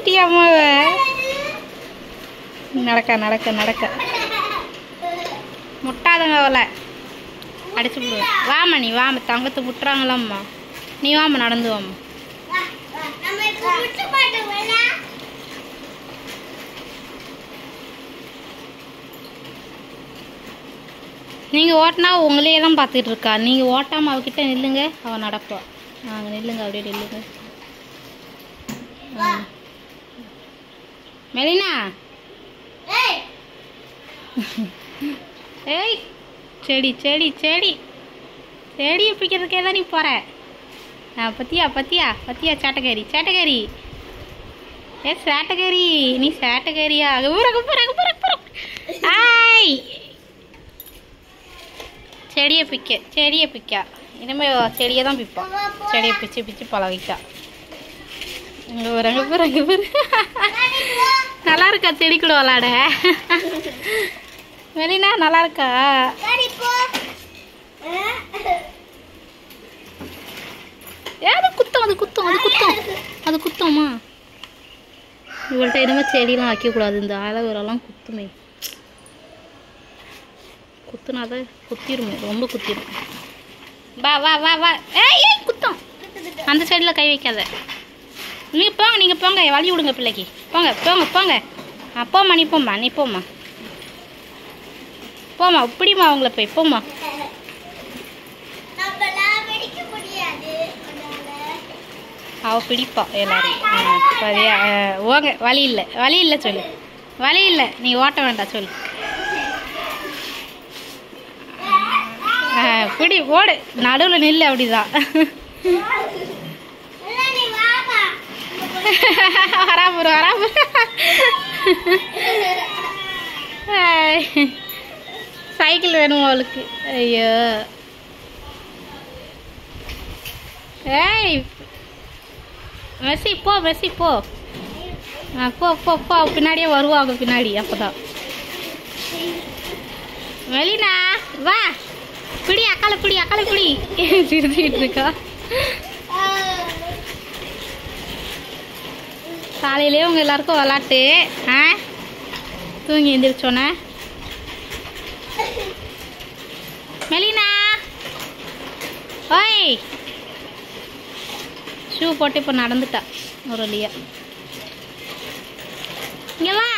அடிச்சிட்டியா அம்மாவை? நடக்க நடக்க நடக்க முட்டாதங்க அவளை அடிச்சு விடுவேன். வாமா நீ வாமா, தங்கத்தை விட்டுறாங்களாம்மா. நீ வாமா, நடந்து வாமா. நீங்கள் ஓட்டினா உங்களையே தான் பார்த்துட்டு இருக்கா. நீங்கள் ஓட்டாமல் அவகிட்ட நில்லுங்க, அவள் நடப்பா. நாங்கள் நில்லுங்க, அப்படியே நில்லுங்க. மெலினா ஏய், செடி செடி செடி செடியை பிடிக்கிறதுக்கே தான் நீ போகிற. பத்தியா பத்தியா பத்தியா, சேட்டகரி சேட்டகரி. ஏ சேட்டகரி, நீ சேட்டகரியா? ஆய், செடியை பிக்கா. இனிமேல் செடியை தான் பிப்பா. செடியை பிச்சு பிச்சு பழகிக்கா. இங்கே பாரு. நல்லா இருக்கா செடி கூட விளாட? மெலினா நல்லா இருக்கா? அது குத்தம்மா. இவள்கிட்ட இனிமேல் செடியெலாம் வைக்கக்கூடாது. இந்த ஆலோவேரெல்லாம் குத்துமே. குத்துனாதான் குத்திருமே, ரொம்ப குத்திரும். வா வா வா வா. ஏய் குத்தம். அந்த சைடில் கை வைக்காத. நீங்கள் போங்க, வழி விடுங்க பிள்ளைக்கு. போங்க. போம்மா, நீ போம்மா. இப்படிமா அவங்கள போய் போம்மா. அவள் பிடிப்பா எல்லாரையும். சரியா? ஓங்க, வழி இல்லை சொல்லு. வழி இல்லை, நீ ஓட்ட வேண்டாம் சொல்லு. பிடி, ஓடு, நடுவில் நில்லு. அப்படிதான் வராம. சைக்கிள் வேணும் அவளுக்கு. ஐயோ, ஏய் மெர்சி போ. போ. பின்னாடியே வருவாங்க பின்னாடி. அப்போதான் மெலினா வா, பிடி அக்கால பிடி. சிரிச்சுக்கிட்டு இருக்கா. காலையிலே உங்க எல்லாருக்கும் விளாட்டு. தூங்கி எந்திரிச்சோன்னே. மெலினா ஓய், ஷூ போட்டு இப்போ நடந்துட்டா ஒரு வழியா. இங்கே வா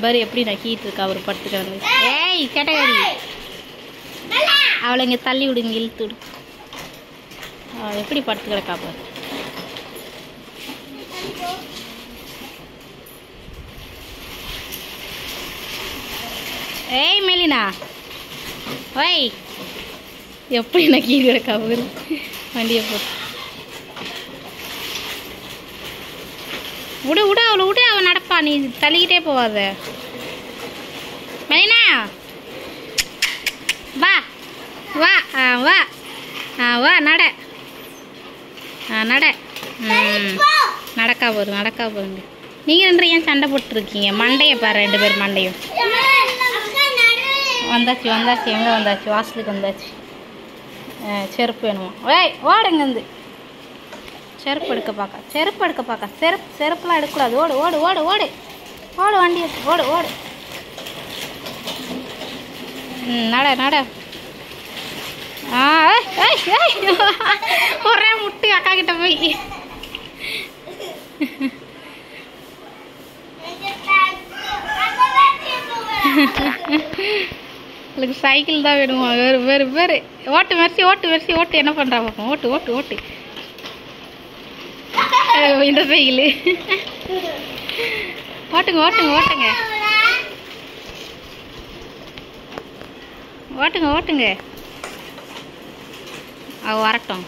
பாரு, எப்படி நக்கிட்டு இருக்கா அவர் படுத்துக்காங்க. ஏய் கேட்டகாரி, அவளை இங்கே தள்ளி விடுங்க, இழுத்து விடு. அவள் எப்படி படுத்து கிடக்கா பாரு. ஏய் மெலினா ஓய், எப்படி நக்கிட்டு கிடக்கா பாரு. வண்டியை போட்டு விடு அவள் நடப்பா. நீ தள்ளிக்கிட்டே போவாத. மெலினா வா வா வா வா, நட. நடக்கா போகுங்க. நீங்கள் ரெண்டு ஏன் சண்டை போட்டுருக்கீங்க? மண்டையை பாரு, 2 பேர் மண்டையும். வந்தாச்சு. எங்கே வந்தாச்சு? வாசலுக்கு வந்தாச்சு. செருப்பு வேணுமா? ஏய் ஓடுங்க. வந்து செருப்பு எடுக்க பார்க்க. செருப்புலாம் எடுக்கக்கூடாது. ஓடு வண்டி ஓடு. நட. ஒரே முட்டு அக்கா கிட்ட போய். உங்களுக்கு சைக்கிள் தான் வேணுமா? வேறு. ஓட்டு மெர்சி. என்ன பண்ணுறா பார்ப்போம். ஓட்டு. இந்த சைக்கிள். ஓட்டுங்க. அவ வரட்டும்.